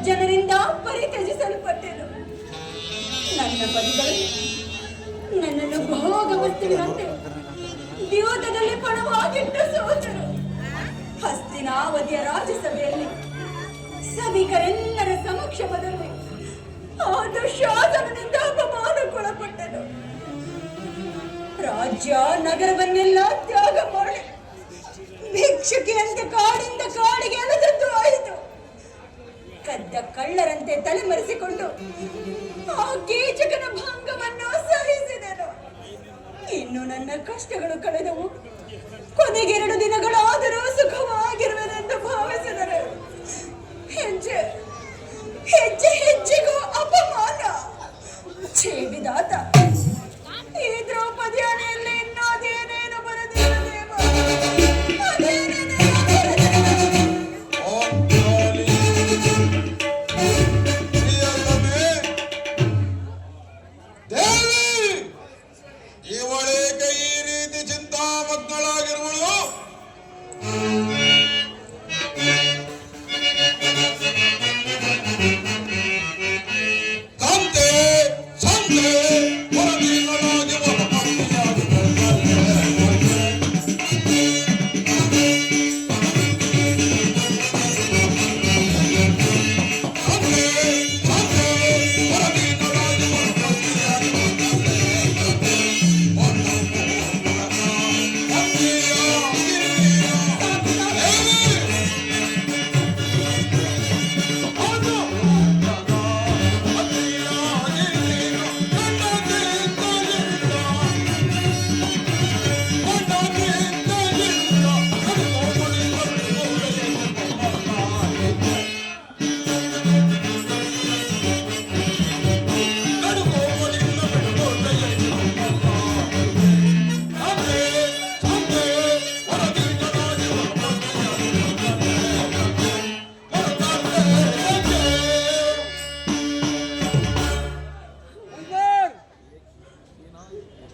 ಸಜ್ಜನರಿಂದ ಪರಿತ್ಯಜಿಸಲ್ಪಟ್ಟೆನು. ನನ್ನ ಪತಿಗಳು ನನ್ನನ್ನು ಭೋಗ ವಸ್ತುವಿನಂತೆ ದ್ಯೂತದಲ್ಲಿ ಪಣವಾಗಿಟ್ಟು ಸೋತರು. ಹಸ್ತಿನಾವತಿಯ ರಾಜಸಭೆಯಲ್ಲಿ ಸಭಿಕರೆಲ್ಲರ ಸಮಕ್ಷಮದಲ್ಲಿ ಆ ದುಶ್ಯಾಸನದಿಂದ ಅಪಮಾನಕ್ಕೊಳಪಟ್ಟನು. ರಾಜ್ಯ ನಗರವನ್ನೆಲ್ಲ ತ್ಯಾಗ ಮಾಡಿ ಭಿಕ್ಷುಕಿಯಂತೆ ಕಾಡಿಂದ ಕಾಡಿಗೆ ಅಲೆದದ್ದು ಆಯಿತು. ಕದ್ದ ಕಳ್ಳರಂತೆ ತಲೆಮರೆಸಿಕೊಂಡು ಆ ಕೀಚಕನ ಭಂಗವನ್ನು ಸಹಿಸಿದನು. ಇನ್ನು ನನ್ನ ಕಷ್ಟಗಳು ಕಳೆದವು. ಕೊನೆಗೆ 2 ದಿನಗಳಾದರೂ ಸುಖವಾಗಿರುವುದೆಂದು ಭಾವಿಸಿದರು. ಹೆಜ್ಜೆ ಹೆಜ್ಜೆಗೂ ಅಪಮಾನ. ಛೇ ವಿಧಾತ, ಈ ದ್ರೌಪದಿ ಅನೆಯಲ್ಲಿ ಇನ್ನೂ ಅದೇನೇನು ಬರೆದಿರುವ ದೇವ, ಅದೇನೇನೇನು ಇವಳೇಕೆ ಈ ರೀತಿ ಚಿಂತಾಮಗ್ನಳಾಗಿರುವಳು? ಕಾಂತೆ ಸಂತೆ ಹೊರಗಿನೊಳಗೆ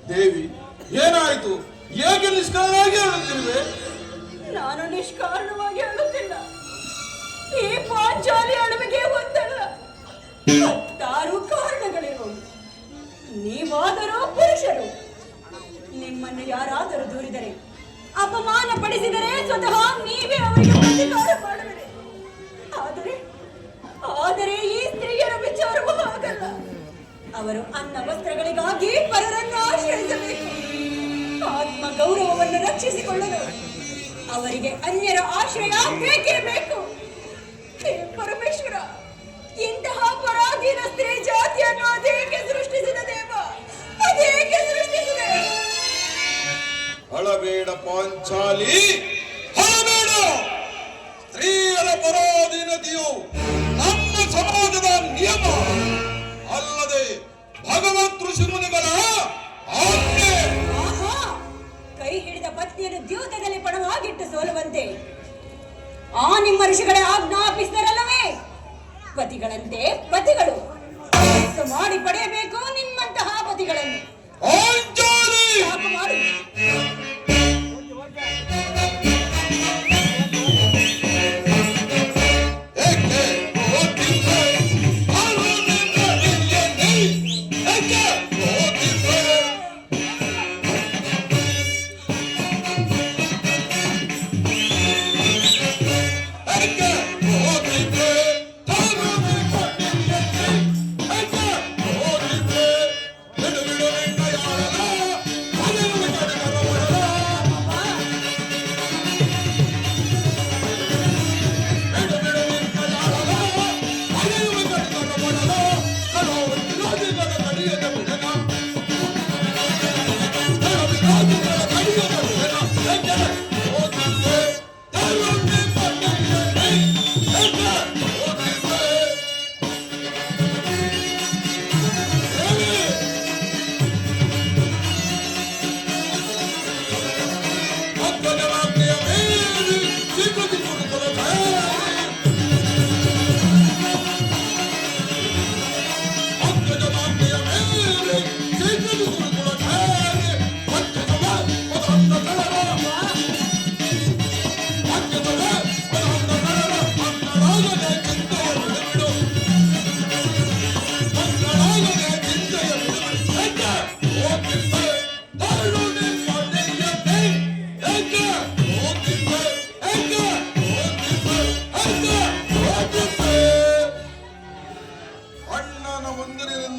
ದೇವಿ, ಏನಾಯಿತು? ಏಕೆ ನಿಷ್ಕಾರಣವಾಗಿ ಹೇಳುತ್ತಿರುವೆ? ನಾನು ನಿಷ್ಕಾರಣವಾಗಿ ಹೇಳುತ್ತಿಲ್ಲ. ಈ ಪಾಂಚಾಲಿ ಅಡವಿಗೆ ಒಂದಲ್ಲ 10 ಕಾರಣಗಳಿವೆ. ನೀವಾದರೂ ಪುರುಷರು. ನಿಮ್ಮನ್ನು ಯಾರಾದರೂ ದೂರಿದರೆ, ಅಪಮಾನ ಪಡಿಸಿದರೆ ಸ್ವತಃ ನೀವೇ ಅವರಿಗೆ ಪ್ರತಿಕಾರ ಮಾಡುವಿರಿ. ಆದರೆ ಈ ಸ್ತ್ರೀಯರ ವಿಚಾರವೂ ಹಾಗಲ್ಲ. ಅವರು ಅನ್ನ ವಸ್ತ್ರಗಳಿಗಾಗಿ ಪರರನ್ನು ಆಶ್ರಯಿಸಬೇಕು. ಆತ್ಮ ಗೌರವವನ್ನು ರಕ್ಷಿಸಿಕೊಳ್ಳಲು ಅವರಿಗೆ ಅನ್ಯರ ಆಶ್ರಯ ಬೇಕೇ ಬೇಕು. ಹೇ ಪರಮೇಶ್ವರ, ಇಂತಹ ಪರಾಧೀನ ಸ್ತ್ರೀ ಜಾತಿಯನ್ನು ಅದೇಕೆ ಸೃಷ್ಟಿಸಿದ ದೇವ? ಅದೇಕೆ ಸೃಷ್ಟಿಸಿದೆ? ಅಳಬೇಡ ಪಾಂಚಾಲಿ, ಅಳಬೇಡ. ಸ್ತ್ರೀಯರ ಪರಾಧೀನತೆಯು ನಮ್ಮ ಸಮಾಜದ ನಿಯಮ ಅಲ್ಲದೆ ಭಗವಂತ ಋಷಿಮುನಿಗಳ ಆಜ್ಞೆ. ಕೈ ಹಿಡಿದ ಪತ್ನಿಯನ್ನು ದ್ಯೂತದಲ್ಲಿ ಪಣವಾಗಿಟ್ಟು ಸೋಲುವಂತೆ ಆ ನಿಮ್ಮ ಋಷಿಗಳೇ ಆಜ್ಞಾಪಿಸಿದರಲ್ಲವೇ? ಪತಿಗಳಂತೆ ಪತಿಗಳು ಮಾಡಿ ಪಡೆಯಬೇಕು ನಿಮ್ಮಂತಹ ಪತಿಗಳನ್ನು. ಮಾಡಿ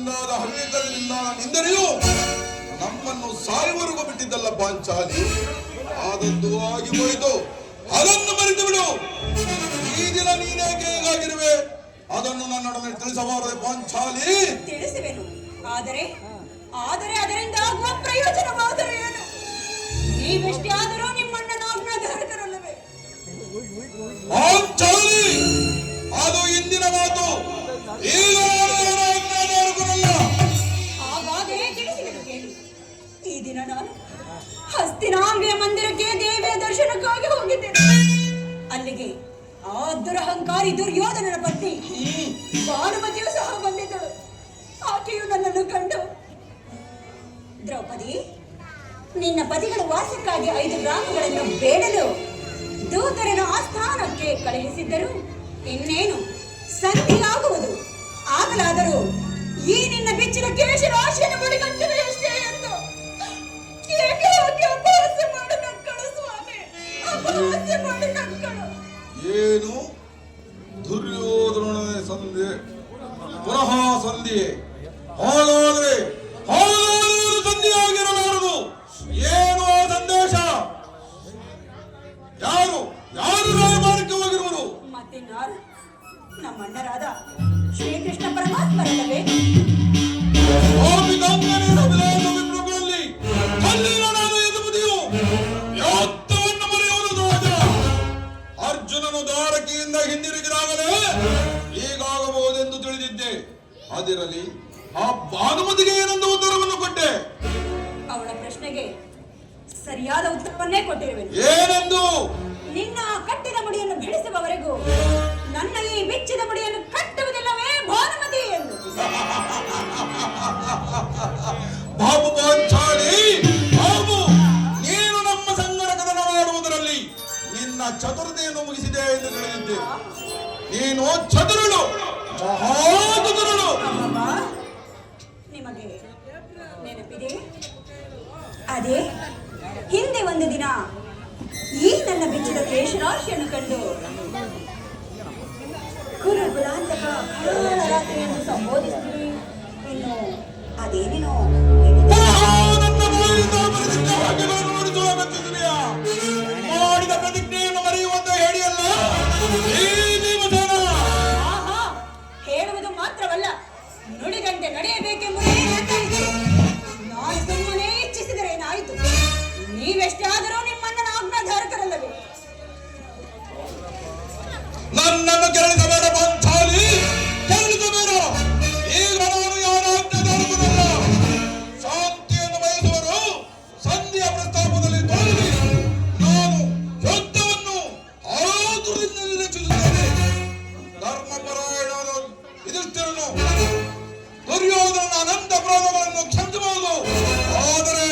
ನಿಂದಾದ ಹವ್ಯಕರನಿಂದಾದ ನಿಂದನೆಯು ನಮ್ಮನ್ನು ಸಾಯುವವರೆಗೂ ಬಿಟ್ಟಿದ್ದಲ್ಲ ಪಾಂಚಾಲಿ. ಆದದ್ದು ಆಗಿ ಹೋಯಿತು, ಅದನ್ನು ಮರೆತು ಬಿಡು. ಈ ದಿನ ನೀನೇಕೆ ಹೀಗಾಗಿರುವೆ ಅದನ್ನು ನನ್ನೊಡನೆ ತಿಳಿಸಬಾರದೆ ಪಾಂಚಾಲಿ? ತಿಳಿಸುವೆನು, ಆದರೆ ಆದರೆ ಅದರಿಂದ ಆಗುವ ಪ್ರಯೋಜನವಾದರೆ ಏನು? ನೀವೆಷ್ಟೇ ಆದರೂ ನಿಮ್ಮಣ್ಣನ ಆಜ್ಞಾಧಾರಕರಲ್ಲವೇ? ಪಾಂಚಾಲಿ, ಅದು ಇಂದಿನ ಮಾತು. ಈಗ ಆಜ್ಞಾಧಾರಕರಲ್ಲ. ಹಾಗಾದರೆ ತಿಳಿಸಿದರು ಕೇಳಿ. ಈ ದಿನ ನಾನು ಹಸ್ತಿನಾಂಬೆಯ ಮಂದಿರಕ್ಕೆ ದೇವಿಯ ದರ್ಶನಕ್ಕಾಗಿ ಹೋಗಿದ್ದೇನೆ. ಅಲ್ಲಿಗೆ ಆ ದುರಹಂಕಾರಿ ದುರ್ಯೋಧನನ ಪತ್ನಿ ಭಾನುಮತಿಯು ಸಹ ಬಂದಿದ್ದಳು. ಆಕೆಯು ನನ್ನನ್ನು ಕಂಡು, ದ್ರೌಪದಿ, ನಿನ್ನ ಪತಿಗಳು ವಾಸಕ್ಕಾಗಿ 5 ಗ್ರಾಮಗಳನ್ನು ಬೇಡಲು ದೂತರನ್ನು ಆಸ್ಥಾನಕ್ಕೆ ಕಳುಹಿಸಿದ್ದರು. ಇನ್ನೇನು ಸಂಧಿಯಾಗುವುದು. ಆಗಲಾದರೂ ಈ ನಿನ್ನ ಬೆಚ್ಚಿನ ಕೇಶ ರಾಶಿಯನ್ನು ಬಡಿಗಟ್ಟುವೆಯಷ್ಟೇ ಎಂದು ಏಕೆ ಹಾಗೆ ಅಪಹಾಸ್ಯ ಮಾಡಿ ನಕ್ಕಳು ಸ್ವಾಮಿ, ಅಪಹಾಸ್ಯ ಮಾಡಿ ನಕ್ಕಳು. ಏನು ದುರ್ಯೋಧನ ಸಂಧಿ, ಪುನಃ ಸಂಧಿ? ಹಾಗಾದರೆ ಸಂಧಿಯಾಗಿರಲಾರದು. ಏನು ಆ ಸಂದೇಶ? ಯಾರು ಯಾರು ರಾಯಭಾರಕ್ಕೆ ಹೋಗಿರುವರು? ಮತ್ತೆ ನಾನು ನಮ್ಮಣ್ಣರಾದ ಶ್ರೀಕೃಷ್ಣ ಪರಮಾತ್ಮರಲ್ಲವೇ? ಅರ್ಜುನನು ದ್ವಾರಕೆಯಿಂದ ಹಿಂದಿರುಗಿದಾಗಲೇ ಹೀಗಾಗಬಹುದೆಂದು ತಿಳಿದಿದ್ದೆ. ಅದಿರಲಿ, ಆ ಭಾನುಮತಿಗೆ ಏನೆಂದು ಉತ್ತರವನ್ನು ಕೊಟ್ಟೆ? ಅವಳ ಪ್ರಶ್ನೆಗೆ ಸರಿಯಾದ ಉತ್ತರವನ್ನೇ ಕೊಟ್ಟಿರುವೆನು. ಏನೆಂದು? ನಿನ್ನ ಕಟ್ಟಿದ ಮುಡಿಯನ್ನು ಬಿಡಿಸುವವರೆಗೂ ನನ್ನ ಈ ಬಿಚ್ಚಿದ ಮುಡಿಯನ್ನು ಕಟ್ಟುವುದಿಲ್ಲವೇ ಭಾನುಮತಿ ಎಂದು. ಬಾಬು ಪಾಂಚಾಲಿ, ಬಾಬು, ನೀನು ನಮ್ಮ ಸಂಗಡ ಕದನ ಮಾಡುವುದರಲ್ಲಿ ನಿನ್ನ ಚತುರತೆಯನ್ನು ಮುಗಿಸಿದೆ ಎಂದು ತಿಳಿದಿದ್ದೆ. ನೀನು ಚತುರಳು, ಮಹಾಚತುರಳು. ಅಮ್ಮಮ್ಮ, ನಿಮಗೆ ನೆನಪಿದೆ? ಅದೇ ಹಿಂದೆ ಒಂದು ದಿನ ಈ ನನ್ನ ಬಿಚ್ಚಿದ ಕೇಶರಾಶಿಯನ್ನು ಕಂಡು ಕುರುಗುಲಾಂತಕ ರಾತ್ರಿಯನ್ನು ಸಂಬೋಧಿಸಿದ್ರಿ. ಇನ್ನು ಅದೇನೇನೋ ಮಾಡಿದ ಪ್ರತಿಜ್ಞೆಯನ್ನು ಮರೆಯುವಂತ ಹೇಳಿಯಲ್ಲ. ಆಹಾ, ಹೇಳುವುದು ಮಾತ್ರವಲ್ಲ, ನುಡಿದಂತೆ ನಡೆಯಬೇಕೆಂಬುದೇ ನನ್ನ ಇಚ್ಛೆ. ನಾನು ಸುಮ್ಮನೆ ಇಚ್ಛಿಸಿದರೆ ಏನಾಯಿತು? ನೀವೆಷ್ಟೇ ಆದರೂ ನಿಮ್ಮಣ್ಣನ ಆಜ್ಞಾಧಾರಕರಲ್ಲವೇ? ನನ್ನನ್ನು ಕೆರಳಿಸಬೇಡ ಪಾಂಚಾಲಿ, ಕೆರಳಿಸಬೇಡ. ಈಗ ನಾನು ಯಾರ ಆಜ್ಞಾಧಾರಕರಲ್ಲ. ಶಾಂತಿಯನ್ನು ಬಯಸುವರು ಸಂಧಿಯ ಪ್ರಸ್ತಾಪದಲ್ಲಿ ತೊಡಗಿ ನಾನು ಯುದ್ಧವನ್ನು ಆತುರದಿಂದ ನಿರೀಕ್ಷಿಸುತ್ತೇನೆ. ಧರ್ಮಪರಾಯಣನು ಯುಧಿಷ್ಠಿರನು ದುರ್ಯೋಧನನ ಅನಂತ ಅಪರಾಧಗಳನ್ನು ಕ್ಷಮಿಸಬಹುದು, ಆದರೆ